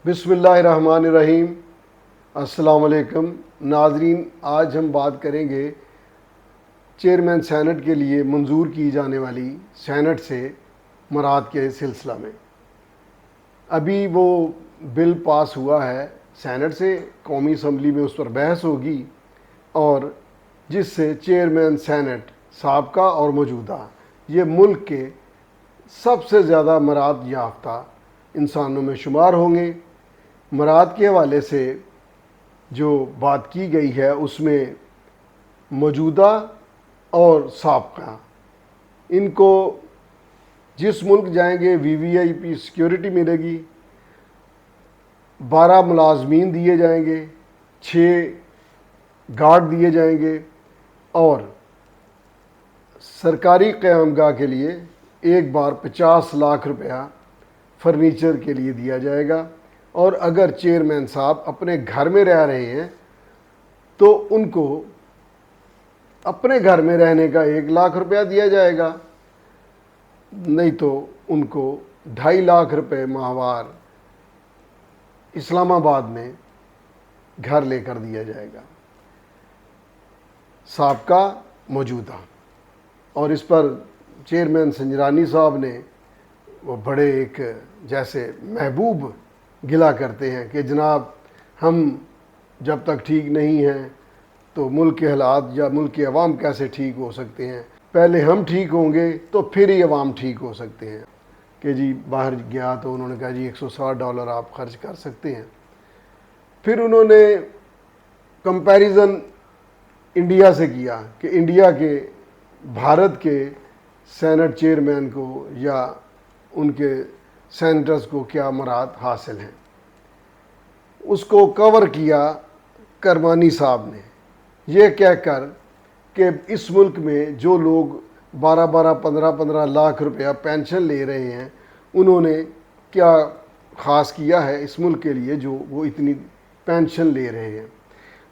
بسم اللہ الرحمن الرحیم۔ السلام علیکم ناظرین، آج ہم بات کریں گے چیئرمین سینٹ کے لیے منظور کی جانے والی سینٹ سے مراد کے سلسلہ میں۔ ابھی وہ بل پاس ہوا ہے سینٹ سے، قومی اسمبلی میں اس پر بحث ہوگی، اور جس سے چیئرمین سینٹ سابقہ اور موجودہ یہ ملک کے سب سے زیادہ مراد یافتہ انسانوں میں شمار ہوں گے۔ مراد کے حوالے سے جو بات کی گئی ہے اس میں موجودہ اور سابقہ، ان کو جس ملک جائیں گے VVIP سیکیورٹی ملے گی، 12 ملازمین دیے جائیں گے، 6 گارڈ دیے جائیں گے، اور سرکاری قیام گاہ کے لیے ایک بار 50 لاکھ روپیہ فرنیچر کے لیے دیا جائے گا۔ اور اگر چیئرمین صاحب اپنے گھر میں رہ رہے ہیں تو ان کو اپنے گھر میں رہنے کا 1 لاکھ روپیہ دیا جائے گا، نہیں تو ان کو 2.5 لاکھ روپے ماہوار اسلام آباد میں گھر لے کر دیا جائے گا، سابقہ موجودہ۔ اور اس پر چیئرمین سنجرانی صاحب نے وہ بڑے ایک جیسے محبوب گلا کرتے ہیں کہ جناب ہم جب تک ٹھیک نہیں ہیں تو ملک کے حالات یا ملک کے عوام کیسے ٹھیک ہو سکتے ہیں، پہلے ہم ٹھیک ہوں گے تو پھر ہی عوام ٹھیک ہو سکتے ہیں۔ کہ جی باہر گیا تو انہوں نے کہا جی $160 آپ خرچ کر سکتے ہیں۔ پھر انہوں نے کمپیریزن انڈیا سے کیا کہ انڈیا کے بھارت کے سینٹ چیئرمین کو یا ان کے سینٹرز کو کیا مراد حاصل ہیں۔ اس کو کور کیا کرمانی صاحب نے یہ کہہ کر کہ اس ملک میں جو لوگ 15 لاکھ روپیہ پینشن لے رہے ہیں انہوں نے کیا خاص کیا ہے اس ملک کے لیے جو وہ اتنی پینشن لے رہے ہیں۔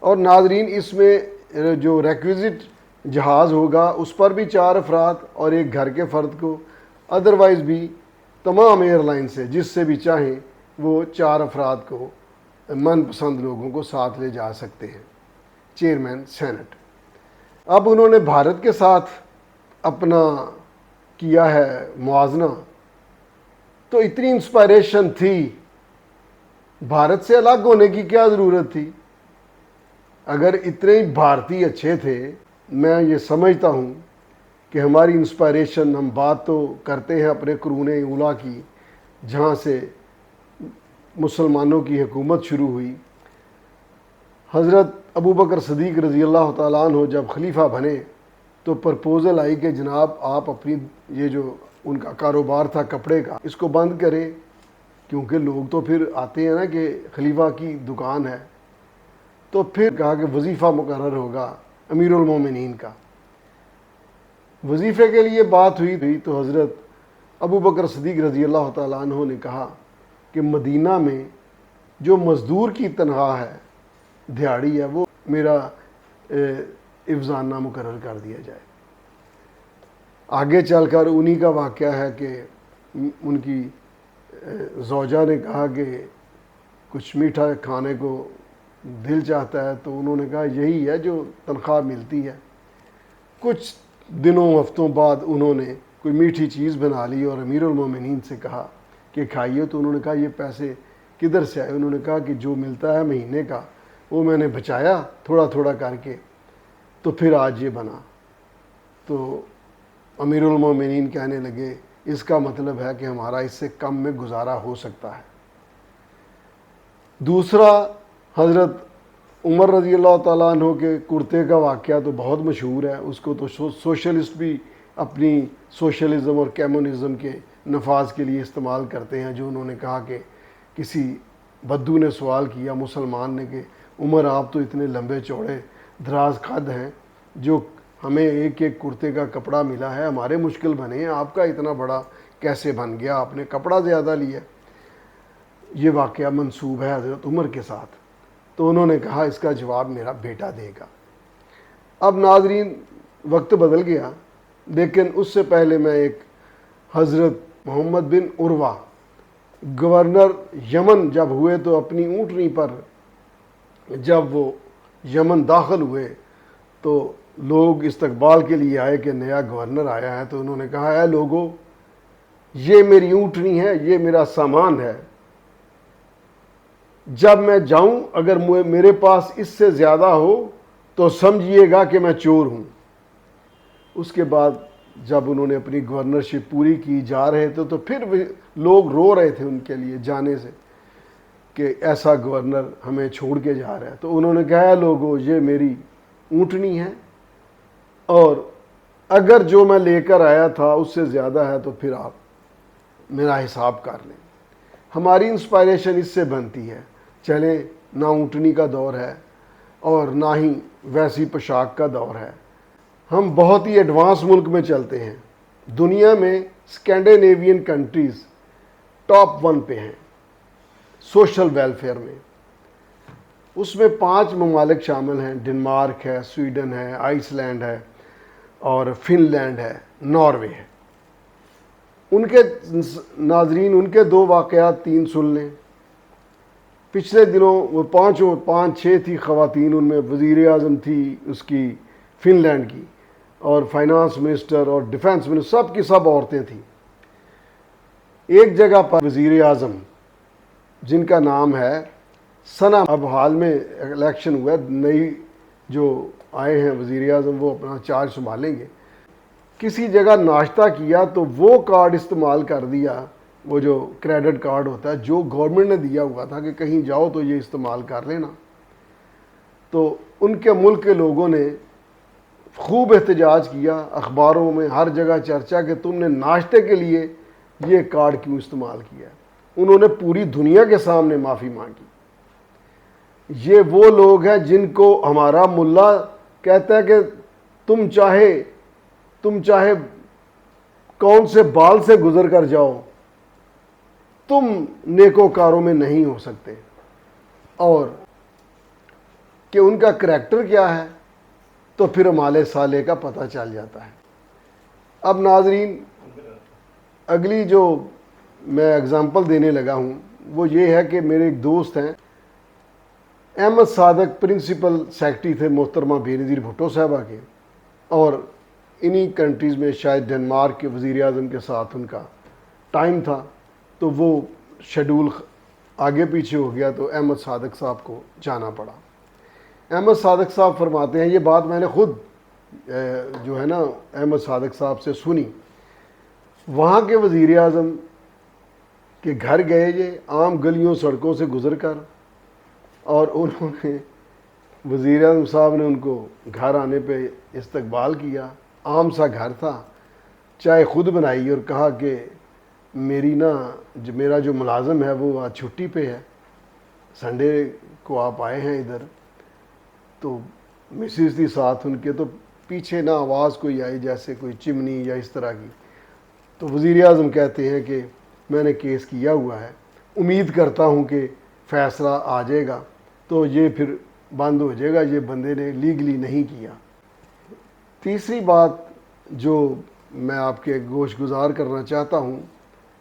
اور ناظرین، اس میں جو ریکویزٹ جہاز ہوگا اس پر بھی 4 افراد اور ایک گھر کے فرد کو، ادروائز بھی تمام ایئر لائن سے جس سے بھی چاہیں وہ 4 افراد کو من پسند لوگوں کو ساتھ لے جا سکتے ہیں چیئرمین سینٹ۔ اب انہوں نے بھارت کے ساتھ اپنا کیا ہے موازنہ، تو اتنی انسپائریشن تھی، بھارت سے الگ ہونے کی کیا ضرورت تھی؟ اگر اتنے بھارتی اچھے تھے، میں یہ سمجھتا ہوں کہ ہماری انسپائریشن، ہم بات تو کرتے ہیں اپنے قرون اولیٰ کی جہاں سے مسلمانوں کی حکومت شروع ہوئی۔ حضرت ابوبکر صدیق رضی اللہ تعالیٰ عنہ جب خلیفہ بنے تو پرپوزل آئی کہ جناب آپ اپنی یہ جو ان کا کاروبار تھا کپڑے کا اس کو بند کریں، کیونکہ لوگ تو پھر آتے ہیں نا کہ خلیفہ کی دکان ہے۔ تو پھر کہا کہ وظیفہ مقرر ہوگا امیر المومنین کا۔ وظیفے کے لیے بات ہوئی تھی تو حضرت ابوبکر صدیق رضی اللہ تعالیٰ عنہ نے کہا کہ مدینہ میں جو مزدور کی تنخواہ ہے، دیہاڑی ہے، وہ میرا افزانہ مقرر کر دیا جائے۔ آگے چل کر انہی کا واقعہ ہے کہ ان کی زوجہ نے کہا کہ کچھ میٹھا کھانے کو دل چاہتا ہے، تو انہوں نے کہا یہی ہے جو تنخواہ ملتی ہے۔ کچھ دنوں ہفتوں بعد انہوں نے کوئی میٹھی چیز بنا لی اور امیر المومنین سے کہا کہ کھائیے، تو انہوں نے کہا یہ پیسے کدھر سے آئے؟ انہوں نے کہا کہ جو ملتا ہے مہینے کا وہ میں نے بچایا تھوڑا تھوڑا کر کے، تو پھر آج یہ بنا۔ تو امیر المومنین کہنے لگے اس کا مطلب ہے کہ ہمارا اس سے کم میں گزارا ہو سکتا ہے۔ دوسرا، حضرت عمر رضی اللہ تعالیٰ عنہ کے کرتے کا واقعہ تو بہت مشہور ہے، اس کو تو سوشلسٹ بھی اپنی سوشلزم اور کمیونزم کے نفاذ کے لیے استعمال کرتے ہیں۔ جو انہوں نے کہا کہ کسی بدو نے سوال کیا مسلمان نے کہ عمر آپ تو اتنے لمبے چوڑے دراز قد ہیں، جو ہمیں ایک ایک کرتے کا کپڑا ملا ہے، ہمارے مشکل بنے ہیں، آپ کا اتنا بڑا کیسے بن گیا، آپ نے کپڑا زیادہ لیا۔ یہ واقعہ منسوب ہے حضرت عمر کے ساتھ۔ تو انہوں نے کہا اس کا جواب میرا بیٹا دے گا۔ اب ناظرین، وقت بدل گیا، لیکن اس سے پہلے میں ایک حضرت محمد بن عروہ گورنر یمن جب ہوئے تو اپنی اونٹنی پر جب وہ یمن داخل ہوئے تو لوگ استقبال کے لیے آئے کہ نیا گورنر آیا ہے، تو انہوں نے کہا اے لوگو، یہ میری اونٹنی ہے، یہ میرا سامان ہے، جب میں جاؤں اگر میرے پاس اس سے زیادہ ہو تو سمجھیے گا کہ میں چور ہوں۔ اس کے بعد جب انہوں نے اپنی گورنرشپ پوری کی، جا رہے تھے، تو پھر لوگ رو رہے تھے ان کے لیے جانے سے کہ ایسا گورنر ہمیں چھوڑ کے جا رہا ہے۔ تو انہوں نے کہا لوگو، یہ میری اونٹنی ہے، اور اگر جو میں لے کر آیا تھا اس سے زیادہ ہے تو پھر آپ میرا حساب کر لیں۔ ہماری انسپائریشن اس سے بنتی ہے۔ چلیں، نہ اونٹنی کا دور ہے اور نہ ہی ویسی پوشاک کا دور ہے، ہم بہت ہی ایڈوانس ملک میں چلتے ہیں۔ دنیا میں اسکینڈینیوین کنٹریز ٹاپ 1 پہ ہیں سوشل ویلفیئر میں۔ اس میں 5 ممالک شامل ہیں، ڈنمارک ہے، سویڈن ہے، آئس لینڈ ہے، اور فن لینڈ ہے، ناروے ہے۔ ان کے ناظرین ان کے 2 واقعات 3 سن لیں۔ پچھلے دنوں وہ 5-6 تھی خواتین، ان میں وزیر اعظم تھی اس کی فن لینڈ کی، اور فائنانس منسٹر اور ڈیفنس منسٹر، سب کی سب عورتیں تھیں۔ ایک جگہ پر وزیر اعظم جن کا نام ہے ثنا، اب حال میں الیکشن ہوا ہے، نئی جو آئے ہیں وزیر اعظم وہ اپنا چارج سنبھالیں گے، کسی جگہ ناشتہ کیا تو وہ کارڈ استعمال کر دیا، وہ جو کریڈٹ کارڈ ہوتا ہے جو گورنمنٹ نے دیا ہوا تھا کہ کہیں جاؤ تو یہ استعمال کر لینا۔ تو ان کے ملک کے لوگوں نے خوب احتجاج کیا، اخباروں میں ہر جگہ چرچا کہ تم نے ناشتے کے لیے یہ کارڈ کیوں استعمال کیا۔ انہوں نے پوری دنیا کے سامنے معافی مانگی۔ یہ وہ لوگ ہیں جن کو ہمارا ملا کہتا ہے کہ تم چاہے کون سے بال سے گزر کر جاؤ، تم نیکوکاروں میں نہیں ہو سکتے، اور کہ ان کا کریکٹر کیا ہے تو پھر مالے سالے کا پتہ چل جاتا ہے۔ اب ناظرین، اگلی جو میں اگزامپل دینے لگا ہوں وہ یہ ہے کہ میرے ایک دوست ہیں احمد صادق، پرنسپل سیکرٹری تھے محترمہ بے نظیر بھٹو صاحبہ کے، اور انہی کنٹریز میں شاید ڈنمارک کے وزیر اعظم کے ساتھ ان کا ٹائم تھا، تو وہ شیڈول آگے پیچھے ہو گیا تو احمد صادق صاحب کو جانا پڑا۔ احمد صادق صاحب فرماتے ہیں، یہ بات میں نے خود جو ہے نا احمد صادق صاحب سے سنی، وہاں کے وزیر اعظم کے گھر گئے یہ عام گلیوں سڑکوں سے گزر کر، اور انہوں نے وزیر اعظم صاحب نے ان کو گھر آنے پہ استقبال کیا، عام سا گھر تھا، چائے خود بنائی، اور کہا کہ میرا جو ملازم ہے وہ آج چھٹی پہ ہے، سنڈے کو آپ آئے ہیں ادھر، تو مسز تھی ساتھ ان کے، تو پیچھے نہ آواز کوئی آئی جیسے کوئی چمنی یا اس طرح کی۔ تو وزیر اعظم کہتے ہیں کہ میں نے کیس کیا ہوا ہے، امید کرتا ہوں کہ فیصلہ آ جائے گا تو یہ پھر بند ہو جائے گا، یہ بندے نے لیگلی نہیں کیا۔ تیسری بات جو میں آپ کے گوش گزار کرنا چاہتا ہوں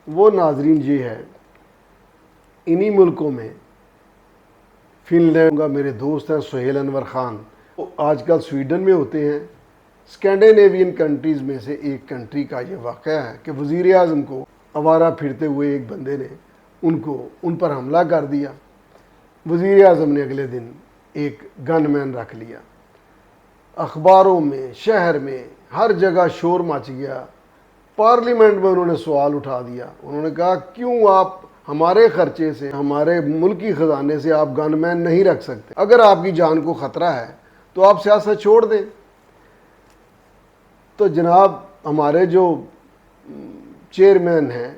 وہ ناظرین یہ ہے، انہی ملکوں میں فن لینڈ کا میرے دوست ہیں سہیل انور خان، وہ آج کل سویڈن میں ہوتے ہیں۔ اسکینڈینیوین کنٹریز میں سے ایک کنٹری کا یہ واقعہ ہے کہ وزیر اعظم کو آوارہ پھرتے ہوئے ایک بندے نے ان پر حملہ کر دیا۔ وزیر اعظم نے اگلے دن ایک گن مین رکھ لیا، اخباروں میں، شہر میں، ہر جگہ شور مچ گیا، پارلیمنٹ میں انہوں نے سوال اٹھا دیا، انہوں نے کہا کیوں آپ ہمارے خرچے سے، ہمارے ملکی خزانے سے آپ گن مین نہیں رکھ سکتے؟ اگر آپ کی جان کو خطرہ ہے تو آپ سیاست چھوڑ دیں۔ تو جناب ہمارے جو چیئرمین ہیں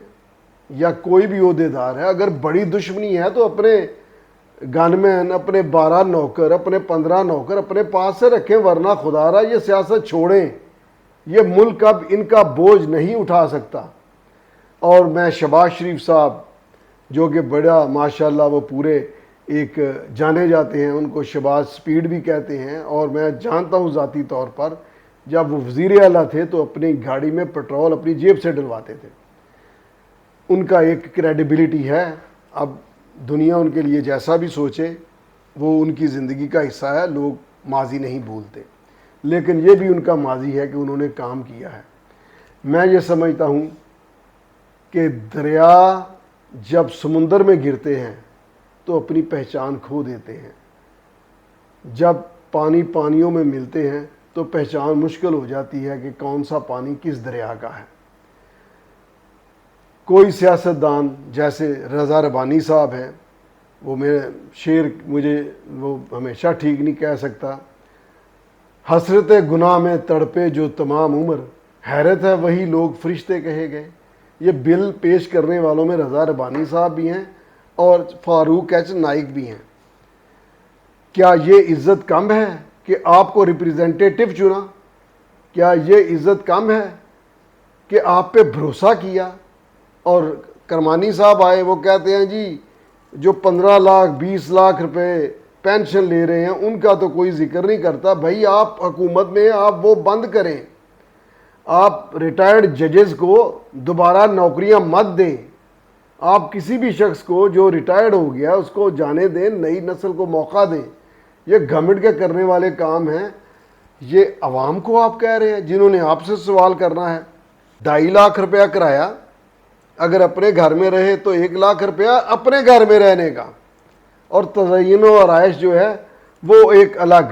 یا کوئی بھی عہدیدار ہے، اگر بڑی دشمنی ہے تو اپنے گن مین، اپنے 12 نوکر، اپنے 15 نوکر اپنے پاس سے رکھیں، ورنہ خدا رہا یہ سیاست چھوڑیں، یہ ملک اب ان کا بوجھ نہیں اٹھا سکتا۔ اور میں شہباز شریف صاحب جو کہ بڑا ماشاءاللہ وہ پورے ایک جانے جاتے ہیں، ان کو شہباز سپیڈ بھی کہتے ہیں، اور میں جانتا ہوں ذاتی طور پر جب وہ وزیر اعلیٰ تھے تو اپنی گاڑی میں پٹرول اپنی جیب سے ڈلواتے تھے۔ ان کا ایک کریڈیبلٹی ہے. اب دنیا ان کے لیے جیسا بھی سوچے وہ ان کی زندگی کا حصہ ہے، لوگ ماضی نہیں بھولتے، لیکن یہ بھی ان کا ماضی ہے کہ انہوں نے کام کیا ہے. میں یہ سمجھتا ہوں کہ دریا جب سمندر میں گرتے ہیں تو اپنی پہچان کھو دیتے ہیں. جب پانیوں میں ملتے ہیں تو پہچان مشکل ہو جاتی ہے کہ کون سا پانی کس دریا کا ہے. کوئی سیاستدان جیسے رضا ربانی صاحب ہیں، وہ میرے شعر مجھے وہ ہمیشہ ٹھیک نہیں کہہ سکتا. حسرت گناہ میں تڑپے جو تمام عمر، حیرت ہے وہی لوگ فرشتے کہے گئے. یہ بل پیش کرنے والوں میں رضا ربانی صاحب بھی ہیں اور فاروق ایچ نائک بھی ہیں. کیا یہ عزت کم ہے کہ آپ کو ریپریزنٹیٹو چنا؟ کیا یہ عزت کم ہے کہ آپ پہ بھروسہ کیا؟ اور کرمانی صاحب آئے، وہ کہتے ہیں جی جو 15 لاکھ 20 لاکھ روپے پینشن لے رہے ہیں ان کا تو کوئی ذکر نہیں کرتا. بھائی آپ حکومت میں آپ وہ بند کریں. آپ ریٹائرڈ ججز کو دوبارہ نوکریاں مت دیں. آپ کسی بھی شخص کو جو ریٹائرڈ ہو گیا اس کو جانے دیں، نئی نسل کو موقع دیں. یہ گورنمنٹ کے کرنے والے کام ہیں. یہ عوام کو آپ کہہ رہے ہیں جنہوں نے آپ سے سوال کرنا ہے. 2.5 لاکھ روپیہ کرایہ اگر اپنے گھر میں رہے تو 1 لاکھ روپیہ اپنے گھر میں رہنے کا، اور تزئین و آرائش جو ہے وہ ایک الگ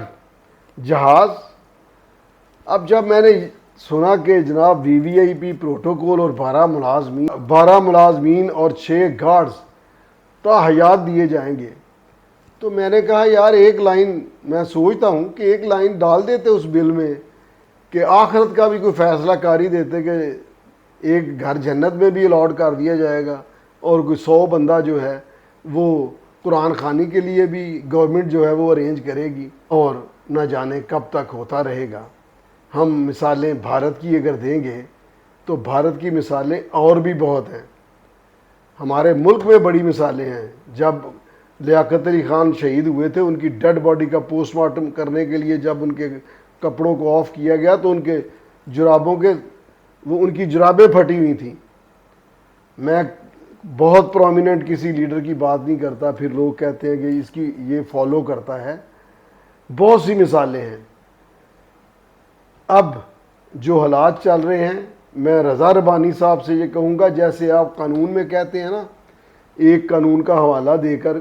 جہاز. اب جب میں نے سنا کہ جناب VVIP پروٹوکول اور 12 ملازمین اور 6 گارڈز تا حیات دیے جائیں گے، تو میں نے کہا یار ایک لائن میں سوچتا ہوں کہ ایک لائن ڈال دیتے اس بل میں کہ آخرت کا بھی کوئی فیصلہ کاری دیتے کہ ایک گھر جنت میں بھی الاٹ کر دیا جائے گا، اور کوئی 100 بندہ جو ہے وہ قرآن خوانی کے لیے بھی گورنمنٹ جو ہے وہ ارینج کرے گی، اور نہ جانے کب تک ہوتا رہے گا. ہم مثالیں بھارت کی اگر دیں گے تو بھارت کی مثالیں اور بھی بہت ہیں. ہمارے ملک میں بڑی مثالیں ہیں. جب لیاقت علی خان شہید ہوئے تھے، ان کی ڈیڈ باڈی کا پوسٹ مارٹم کرنے کے لیے جب ان کے کپڑوں کو آف کیا گیا تو ان کی جرابیں پھٹی ہوئی تھیں. میں بہت پرومیننٹ کسی لیڈر کی بات نہیں کرتا، پھر لوگ کہتے ہیں کہ اس کی یہ فالو کرتا ہے. بہت سی مثالیں ہیں. اب جو حالات چل رہے ہیں، میں رضا ربانی صاحب سے یہ کہوں گا، جیسے آپ قانون میں کہتے ہیں نا، ایک قانون کا حوالہ دے کر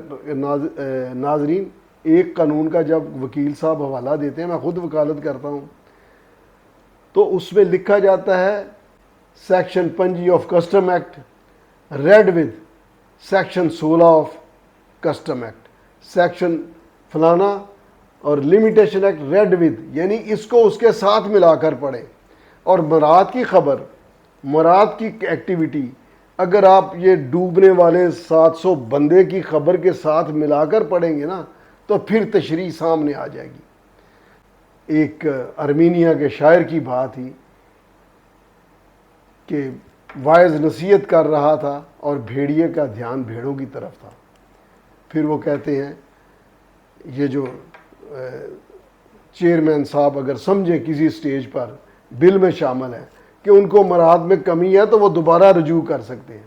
ناظرین، ایک قانون کا جب وکیل صاحب حوالہ دیتے ہیں، میں خود وکالت کرتا ہوں، تو اس میں لکھا جاتا ہے section 25 of custom act read with section 16 of custom act, section فلانا اور لمیٹیشن ایکٹ ریڈ ود، یعنی اس کو اس کے ساتھ ملا کر پڑھیں. اور مراد کی خبر، مراد کی ایکٹیویٹی اگر آپ یہ ڈوبنے والے 700 بندے کی خبر کے ساتھ ملا کر پڑھیں گے نا تو پھر تشریح سامنے آ جائے گی. ایک ارمینیا کے شاعر کی بات ہی کہ وائز نصیحت کر رہا تھا اور بھیڑیے کا دھیان بھیڑوں کی طرف تھا. پھر وہ کہتے ہیں یہ جو چیئرمین صاحب اگر سمجھیں کسی سٹیج پر بل میں شامل ہے کہ ان کو مراد میں کمی ہے تو وہ دوبارہ رجوع کر سکتے ہیں.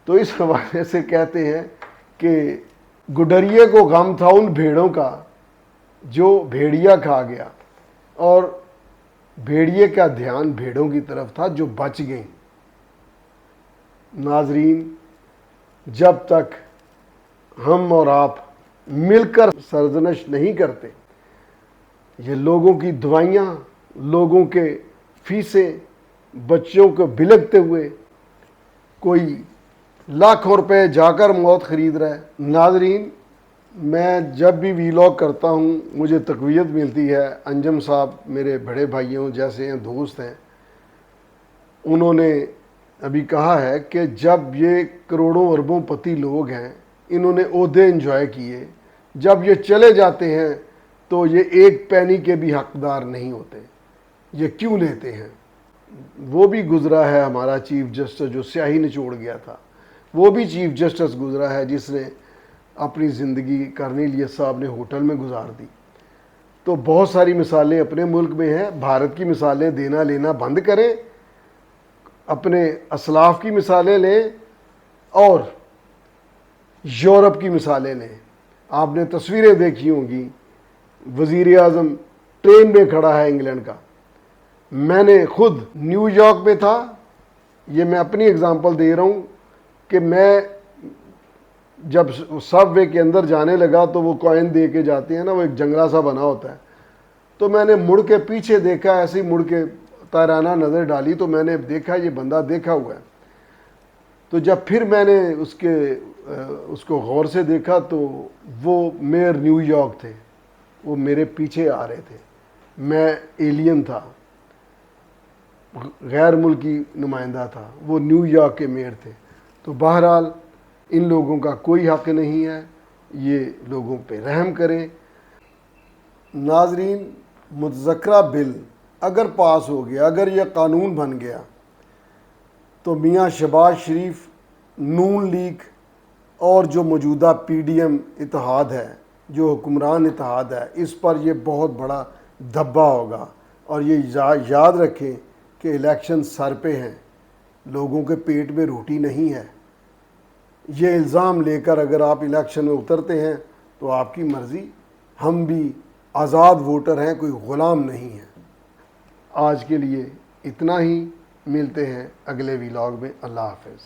تو اس حوالے سے کہتے ہیں کہ گڈریے کو غم تھا ان بھیڑوں کا جو بھیڑیا کھا گیا، اور بھیڑیے کا دھیان بھیڑوں کی طرف تھا جو بچ گئیں. ناظرین، جب تک ہم اور آپ مل کر سرزنش نہیں کرتے، یہ لوگوں کی دعائیاں، لوگوں کے فیسیں، بچوں کو بلکتے ہوئے کوئی لاکھوں روپے جا کر موت خرید رہا ہے. ناظرین، میں جب بھی ویلاگ کرتا ہوں مجھے تقویت ملتی ہے. انجم صاحب میرے بڑے بھائیوں جیسے ہیں، دوست ہیں، انہوں نے ابھی کہا ہے کہ جب یہ کروڑوں اربوں پتی لوگ ہیں، انہوں نے عہدے انجوائے کیے، جب یہ چلے جاتے ہیں تو یہ ایک پینی کے بھی حقدار نہیں ہوتے. یہ کیوں لیتے ہیں؟ وہ بھی گزرا ہے ہمارا چیف جسٹس جو سیاہی نچوڑ گیا تھا، وہ بھی چیف جسٹس گزرا ہے جس نے اپنی زندگی کرنیلیس صاحب نے ہوٹل میں گزار دی. تو بہت ساری مثالیں اپنے ملک میں ہیں. بھارت کی مثالیں دینا لینا بند کریں. اپنے اسلاف کی مثالیں لیں اور یورپ کی مثالیں لیں. آپ نے تصویریں دیکھی ہوں گی، وزیر اعظم ٹرین میں کھڑا ہے انگلینڈ کا. میں نے خود نیو یارک میں تھا، یہ میں اپنی اگزامپل دے رہا ہوں کہ میں جب سب وے کے اندر جانے لگا تو وہ کوائن دے کے جاتے ہیں نا، وہ ایک جنگلہ سا بنا ہوتا ہے، تو میں نے مڑ کے پیچھے دیکھا، ایسے ہی مڑ کے تارانہ نظر ڈالی تو میں نے دیکھا یہ بندہ دیکھا ہوا ہے. تو جب پھر میں نے اس کو غور سے دیکھا تو وہ میئر نیو یارک تھے، وہ میرے پیچھے آ رہے تھے. میں ایلین تھا، غیر ملکی نمائندہ تھا، وہ نیو یارک کے میئر تھے. تو بہرحال ان لوگوں کا کوئی حق نہیں ہے، یہ لوگوں پہ رحم کریں. ناظرین، متذکرہ بل اگر پاس ہو گیا، اگر یہ قانون بن گیا تو میاں شہباز شریف، نون لیگ اور جو موجودہ پی ڈی ایم اتحاد ہے، جو حکمران اتحاد ہے، اس پر یہ بہت بڑا دھبا ہوگا. اور یہ یاد رکھیں کہ الیکشن سر پہ ہیں، لوگوں کے پیٹ میں روٹی نہیں ہے. یہ الزام لے کر اگر آپ الیکشن میں اترتے ہیں تو آپ کی مرضی، ہم بھی آزاد ووٹر ہیں، کوئی غلام نہیں ہے. آج کے لیے اتنا ہی، ملتے ہیں اگلے ویلاگ میں. اللہ حافظ.